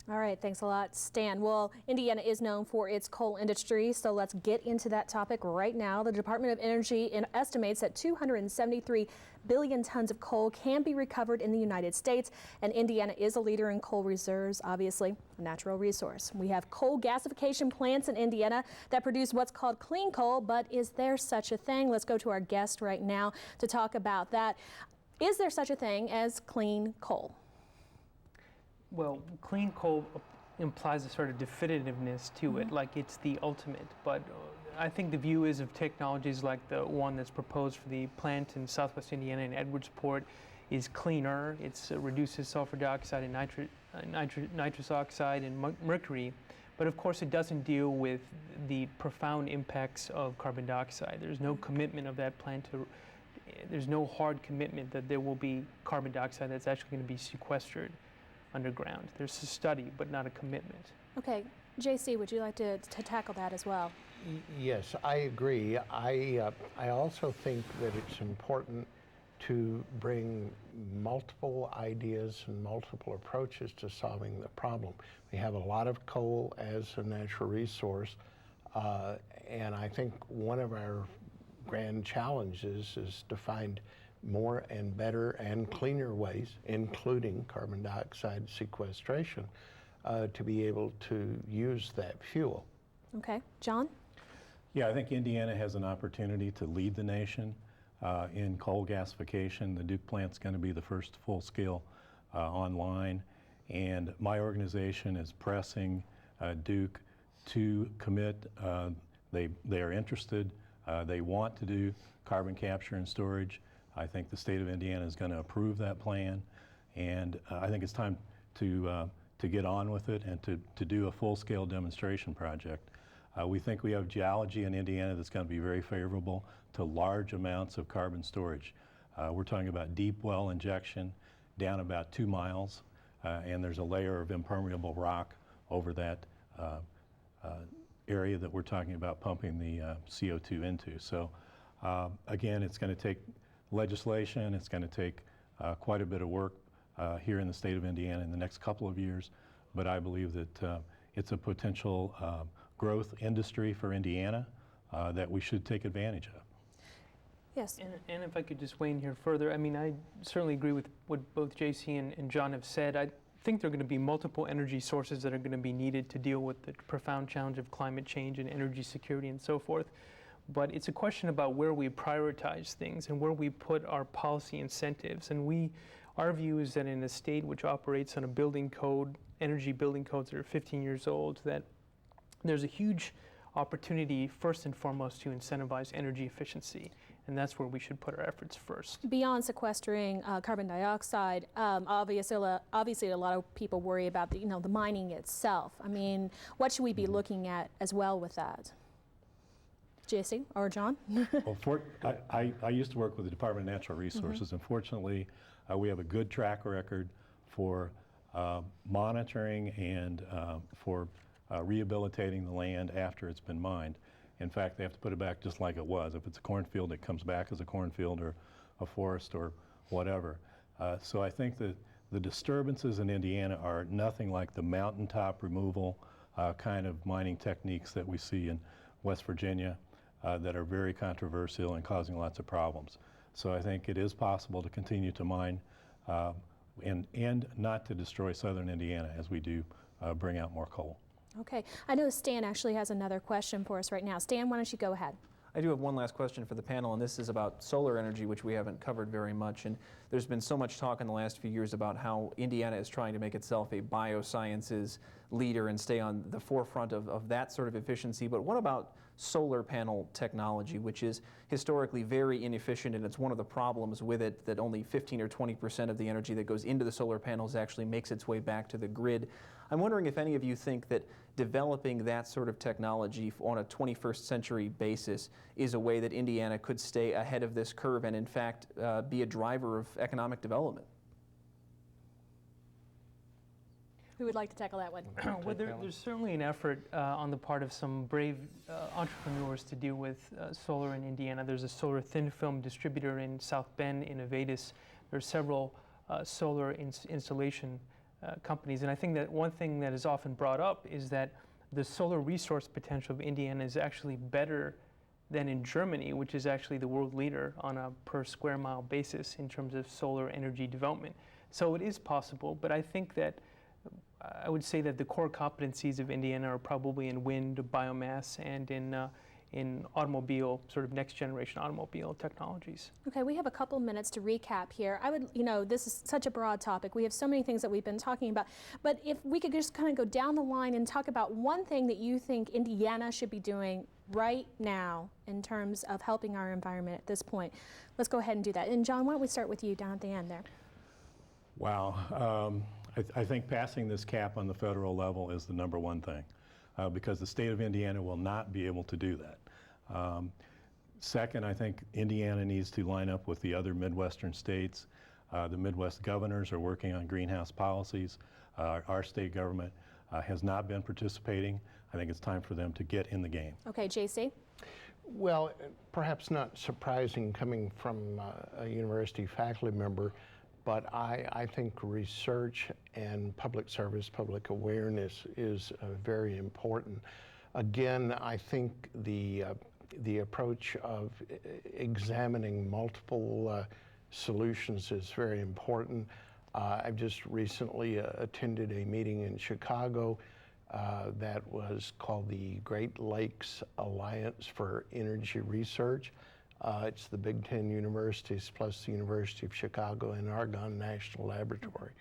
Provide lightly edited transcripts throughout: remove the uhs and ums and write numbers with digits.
All right, thanks a lot, Stan. Well, Indiana is known for its coal industry, so let's get into that topic right now. The Department of Energy estimates that 273 billion tons of coal can be recovered in the United States, and Indiana is a leader in coal reserves, obviously a natural resource. We have coal gasification plants in Indiana that produce what's called clean coal, but is there such a thing? Let's go to our guest right now to talk about that. Is there such a thing as clean coal? Well, clean coal implies a sort of definitiveness to it, like it's the ultimate. But I think the view is of technologies like the one that's proposed for the plant in southwest Indiana in Edwardsport is cleaner. It reduces sulfur dioxide and nitrous oxide and mercury. But of course, it doesn't deal with the profound impacts of carbon dioxide. There's no commitment of that plant to, there's no hard commitment that there will be carbon dioxide that's actually going to be sequestered underground. There's a study, but not a commitment. Okay, JC, would you like to tackle that as well? Yes, I agree. I also think that it's important to bring multiple ideas and multiple approaches to solving the problem. We have a lot of coal as a natural resource, and I think one of our grand challenges is to find more and better and cleaner ways, including carbon dioxide sequestration, to be able to use that fuel. Okay, John? Yeah, I think Indiana has an opportunity to lead the nation in coal gasification. The Duke plant's going to be the first full-scale online, and my organization is pressing Duke to commit. They are interested. They want to do carbon capture and storage. I think the state of Indiana is going to approve that plan, and I think it's time to get on with it and to do a full-scale demonstration project. We think we have geology in Indiana that's going to be very favorable to large amounts of carbon storage. We're talking about deep well injection down about 2 miles, and there's a layer of impermeable rock over that area that we're talking about pumping the CO2 into. So again, it's going to take legislation. It's going to take quite a bit of work here in the state of Indiana in the next couple of years, but I believe that it's a potential growth industry for Indiana that we should take advantage of. Yes. And if I could just weigh in here further, I mean, I certainly agree with what both JC and John have said. I think there are going to be multiple energy sources that are going to be needed to deal with the profound challenge of climate change and energy security and so forth. But it's a question about where we prioritize things and where we put our policy incentives. And our view is that in a state which operates on a building code, energy building codes that are 15 years old, that there's a huge opportunity first and foremost to incentivize energy efficiency. And that's where we should put our efforts first. Beyond sequestering carbon dioxide, obviously a lot of people worry about the mining itself. I mean, what should we be looking at as well with that? JC or John? Well, I used to work with the Department of Natural Resources, and fortunately, we have a good track record for monitoring and for rehabilitating the land after it's been mined. In fact, they have to put it back just like it was. If it's a cornfield, it comes back as a cornfield or a forest or whatever. So I think that the disturbances in Indiana are nothing like the mountaintop removal kind of mining techniques that we see in West Virginia that are very controversial and causing lots of problems. So I think it is possible to continue to mine and not to destroy southern Indiana as we do bring out more coal. Okay, I know Stan actually has another question for us right now. Stan, why don't you go ahead? I do have one last question for the panel, and this is about solar energy, which we haven't covered very much. And there's been so much talk in the last few years about how Indiana is trying to make itself a biosciences leader and stay on the forefront of that sort of efficiency. But what about solar panel technology, which is historically very inefficient, and it's one of the problems with it that only 15 or 20% of the energy that goes into the solar panels actually makes its way back to the grid. I'm wondering if any of you think that developing that sort of technology on a 21st century basis is a way that Indiana could stay ahead of this curve and in fact be a driver of economic development. Who would like to tackle that one? Well, there's certainly an effort on the part of some brave entrepreneurs to deal with solar in Indiana. There's a solar thin film distributor in South Bend in Avedis. There are several solar installation companies. And I think that one thing that is often brought up is that the solar resource potential of Indiana is actually better than in Germany, which is actually the world leader on a per square mile basis in terms of solar energy development. So it is possible, but I think that I would say that the core competencies of Indiana are probably in wind, biomass, and in automobile, sort of next generation automobile technologies. Okay, we have a couple minutes to recap here. I would, this is such a broad topic. We have so many things that we've been talking about, but if we could just kind of go down the line and talk about one thing that you think Indiana should be doing right now in terms of helping our environment at this point. Let's go ahead and do that. And John, why don't we start with you down at the end there? Wow. I think passing this cap on the federal level is the number one thing, because the state of Indiana will not be able to do that. Second, I think Indiana needs to line up with the other Midwestern states. The Midwest governors are working on greenhouse policies. Our state government has not been participating. I think it's time for them to get in the game. Okay, JC? Well, perhaps not surprising coming from a university faculty member, but I think research and public service, public awareness is very important. Again, I think the approach of examining multiple solutions is very important. I've just recently attended a meeting in Chicago that was called the Great Lakes Alliance for Energy Research. It's the Big Ten universities plus the University of Chicago and Argonne National Laboratory.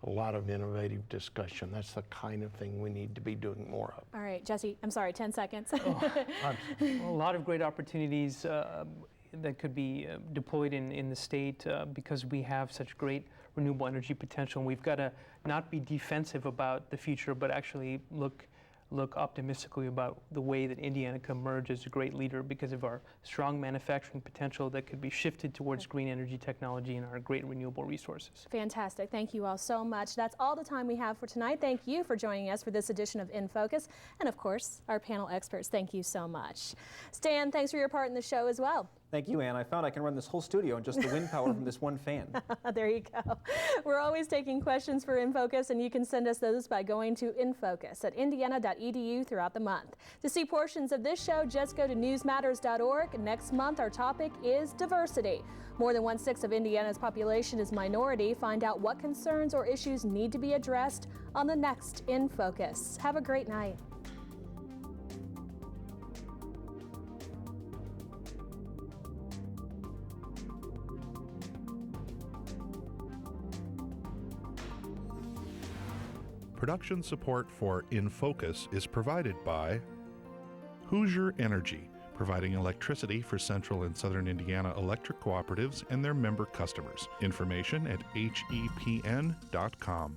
A lot of innovative discussion. That's the kind of thing we need to be doing more of. All right, Jesse, I'm sorry, 10 seconds. A lot of great opportunities that could be deployed in the state because we have such great renewable energy potential. And we've got to not be defensive about the future, but actually look optimistically about the way that Indiana can emerge as a great leader because of our strong manufacturing potential that could be shifted towards green energy technology and our great renewable resources. Fantastic. Thank you all so much. That's all the time we have for tonight. Thank you for joining us for this edition of INFocus. And of course, our panel experts, thank you so much. Stan, thanks for your part in the show as well. Thank you, Ann. I found I can run this whole studio on just the wind power from this one fan. There you go. We're always taking questions for INFocus, and you can send us those by going to infocus@indiana.edu throughout the month. To see portions of this show, just go to newsmatters.org. Next month, our topic is diversity. More than 1/6 of Indiana's population is minority. Find out what concerns or issues need to be addressed on the next INFocus. Have a great night. Production support for INFocus is provided by Hoosier Energy, providing electricity for Central and Southern Indiana electric cooperatives and their member customers. Information at hepn.com.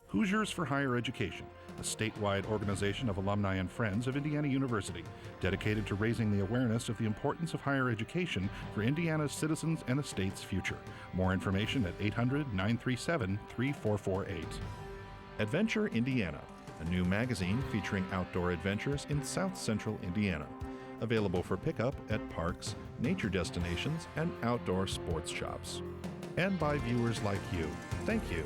Hoosiers for Higher Education, a statewide organization of alumni and friends of Indiana University, dedicated to raising the awareness of the importance of higher education for Indiana's citizens and the state's future. More information at 800-937-3448. Adventure Indiana, a new magazine featuring outdoor adventures in South Central Indiana. Available for pickup at parks, nature destinations, and outdoor sports shops. And by viewers like you. Thank you.